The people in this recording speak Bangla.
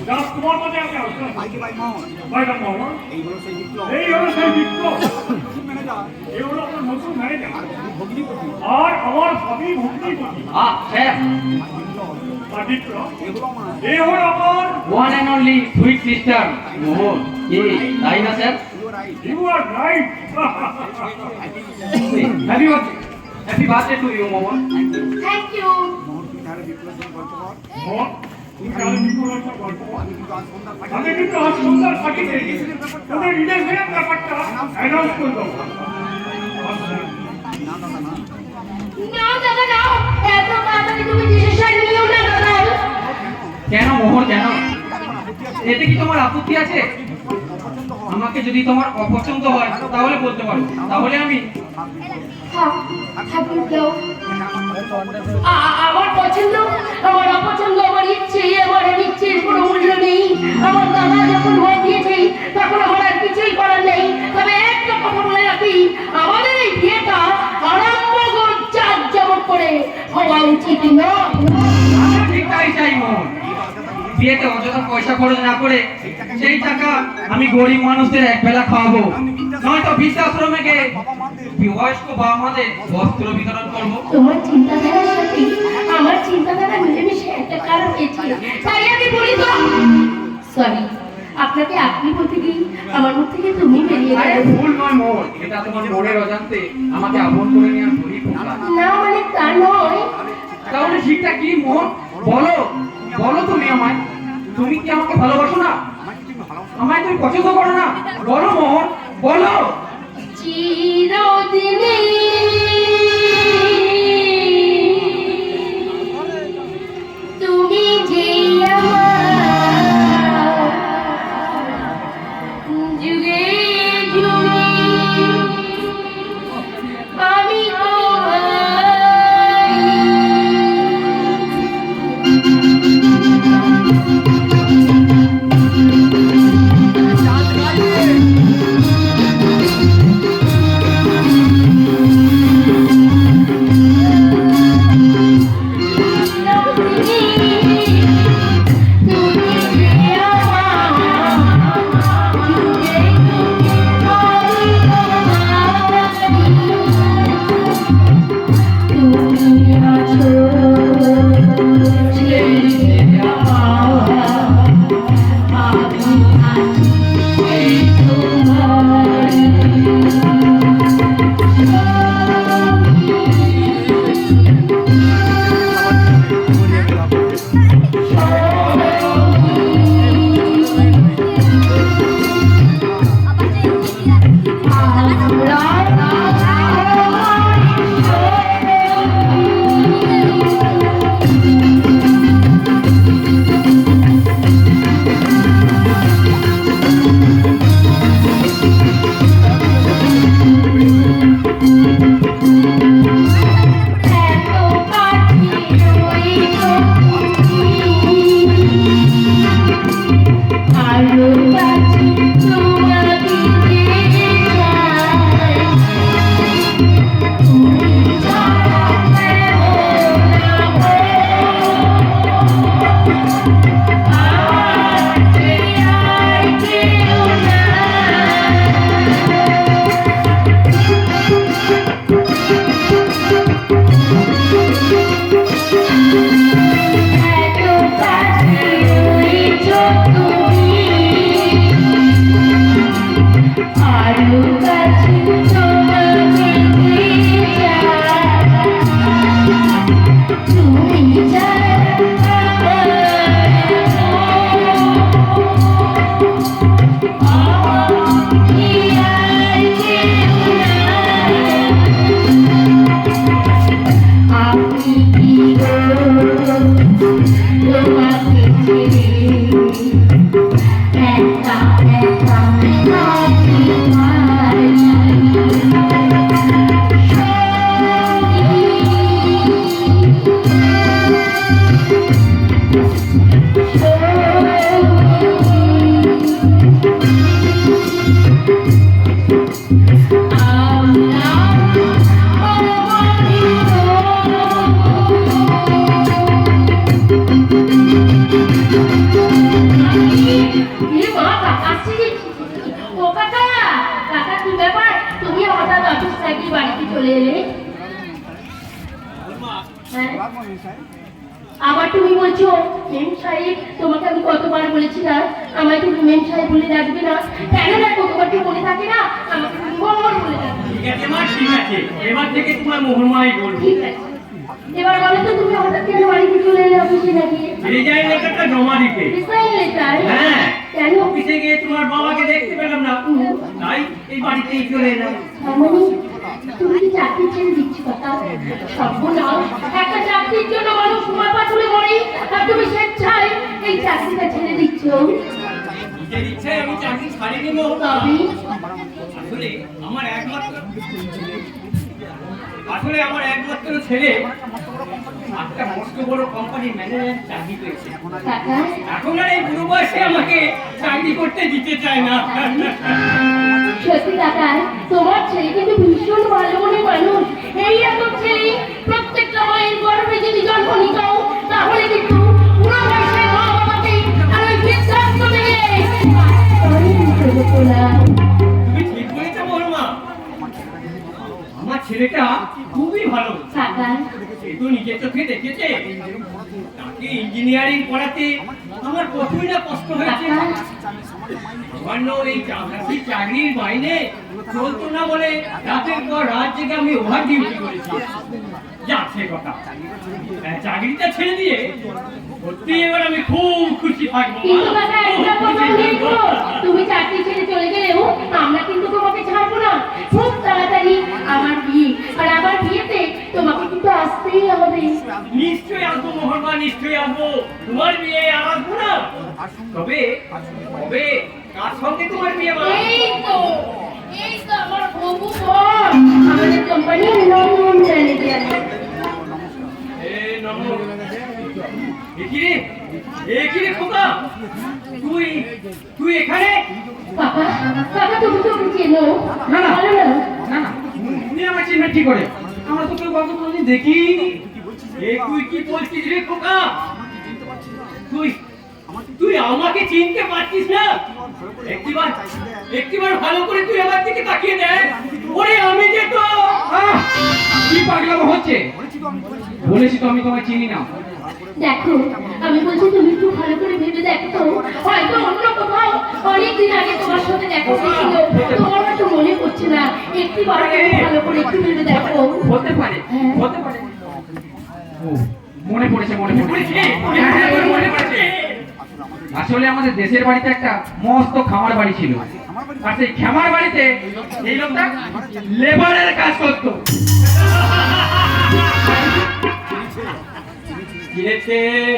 জাস্ট তোমার মধ্যে আমি আলোচনা ভাইকে ভাই মোহন ভাইটা মোহন এই হলো সেই বিপ্লব এই হলো সেই বিপ্লব ম্যানেজার এই হলো আপনার নতুন ম্যানেজার আর ভগ্নিপতি আর আমার সবই ভক্তিপতি স্যার আর বিপ্লব এগুলো আমার এই হলো আমার one and only sweet sister Mohan কি তাই না sir you are right happy birthday to you Mohan thank you. Mohan তুই তাহলে বিপ্লব তুমি গল্প কর মোহন তুমি তাহলে বিপ্লবের গল্প আমি কিন্তু আজ সন্ধ্যার পাখি আমি কিন্তু আজ সন্ধ্যার ফাঁকিতে তোদের রিলেশনের ব্যাপারটা অ্যানাউন্স করে দেবো না দাদা না না দাদা না, এত তাড়াতাড়ি তুমি ডিসিশন নিও না দাদা। কেন মোহন কেন আপত্তি আছে এতে কি তোমার আপত্তি আছে অপছন্দ হয় আমাকে যদি তোমার অপছন্দ হয় তাহলে বলতে পারো, তাহলে আমি হ্যাঁ, হ্যাঁ বিপ্লব। আমার পছন্দ, আমার অপছন্দ, আমার ইচ্ছে, আমার ইচ্ছের কোনো মূল্য নেই। আমার দাদা যখন ভয় দিয়েছে তখন আমার আর কিছুই করার নেই। তবে একটা কথা বলে রাখি, আমাদের এই বিয়েটা আড়ম্বর জাঁকজমক করে হওয়া উচিত না। আমি ঠিক তাই চাই মোহন। বিয়েতে অযথা পয়সা খরচ না করে সেই টাকা আমি গরিব মানুষদের একবেলা খাওয়াবো, নয়তো বৃদ্ধাশ্রমে গিয়ে বয়স্ক বাবা মাদের বস্ত্র বিতরণ করবো। তোমার চিন্তাধারার সাথে আমার চিন্তাধারা মিলেমিশে একটা কারণ হয়েছে, তাই আমি বলি তো সরি। আপনাকে আপনি বলতে গিয়ে আমার মুখ থেকে তুমি বেরিয়ে আরে গেলে। ভুল নয় মোহন, এটা তোমার মনের অজান্তে আমাকে আপন করে নেওয়ার ভুলই প্রকাশ। না মানে তা নয়। তাহলে ঠিকটা কি মোহন? বলো বলো তুমি আমায়, তুমি কি আমাকে ভালোবাসো না? আমায় তুমি পছন্দ করো না? বলো মোহন বলো। চিরদিনে তুমি যে আমার যুগে যুগে আমি Thank you. হ্যাঁ রাখবো না স্যার। আবার তুমি বলছো মেম সাহেব, তোমাকে আমি কতবার বলেছি না আমায় তুমি মেম সাহেব বলে ডাকবে না, কেন না কতবার কি মনে থাকে না আমাকে তুমি মোহন বলে ডাকবে। ঠিক আছে মা, ঠিক আছে, এবার থেকে তোমার মোহনমাই বলবো। ঠিক আছে, এবার বলো তো তুমি হঠাৎ কেন বাড়িতে চলে এলে অফিসে নাকি? রিজাইন লেটারটা জমা দিতে। Resign letter? হ্যাঁ, কেন? অফিসে গিয়ে তোমার বাবাকে দেখতে পেলাম না, তাই এই বাড়িতেই চলে এলাম। মামনি, তুমি কি চাকরি ছেড়ে দিচ্ছ কথা? সর্বনাশ, একটা চাকরির জন্য মানুষ সময় পাঠলে মরে, আর তুমি স্বেচ্ছায় এই চাকরিটা ছেড়ে দিচ্ছ। নিজের ইচ্ছায় আমি চাকরি ছাড়িনি মোহন। তবে আসলে আমার একমাত্র ছেলে একটা মস্ত বড় কোম্পানির ম্যানেজার চাকরি পেয়েছে। কাকা, এখন আর এই বুড়ো বয়সে আমাকে চাকরি করতে দিতে চায় না। সত্যি কাকা, তোমার ছেলে কিন্তু ভীষণ ভালো মনের মানুষ। এই রকম ছেলে প্রত্যেকটা মায়ের গর্ভে যদি জন্ম নিত, তাহলে কিন্তু পুরো বয়সে মা বাবাকে আর ওই বৃদ্ধাশ্রম থেকে তুমি ঠিক বলেছো বড়মা, আমার ছেলেটা খুবই ভালো। কাকা, সে তো নিজের চোখে দেখেছে, তাকে ইঞ্জিনিয়ারিং পড়াতে আমার কতই না কষ্ট হয়েছে। সামান্য এই চাকরির মাইনে চলতো না বলে রাতের পর রাত জেগে আমি ওভার ডিউটি করেছি। যা সে কথা, চাকরিটা ছেড়ে দিয়ে সত্যি এবার আমি খুব খুশি থাকবো। কিন্তু কাকা একটা কথা দেখো, তুমি চাকরি ছেড়ে চলে গেলেও আমরা কিন্তু তোমাকে ছাড়বো না। খুব তাড়াতাড়ি আমার বিয়ে, আর আমার বিয়েতে তোমাকে কিন্তু আসতেই হবে। নিশ্চয়ই আসবো মোহনমা, নিশ্চয়ই আসবো। তোমার বিয়ে আর আসবো না? তবে তবে কার সঙ্গে তোমার বিয়ে মা? এই তো আমার বউ বর আমাদের কোম্পানির নতুন ম্যানেজার। একিরে খোকা, তুই এখানে? কাকা, কাকা তুমি তো ওকে চেনো? না না বলো না। না না, তুমি আমার চিনবে কি করে? আমরা তো কেউ গল্প কোনোদিন দেখিনি। তুই কি বলছিস রে খোকা? তুই আমাকে চিনতে পারছিস না? একটিবার ভালো করে তুই আমার দিকে তাকিয়ে দেখ। ওরে আমি যে তো কি পাগলামো হচ্ছে? বলেছি তো আমি তোমায় চিনি না। দেখো, আমি বলছি তুমি একটু ভালো করে ভেবে দেখো তো, হয়তো অন্য কোথাও অনেকদিন আগে তোমার সাথে দেখা হয়েছিল, তোমার হয়তো মনে পড়ছে না। একটিবার তুমি ভালো করে একটু ভেবে দেখো। হতে পারে, হতে পারে। ও, মনে পড়েছে, মনে পড়েছে। মনে পড়েছে। আসলে আমাদের দেশের বাড়িতে একটা মস্ত খামার বাড়ি ছিল, আর সেই খামার বাড়িতে এই লোকটা লেবারের কাজ করতো।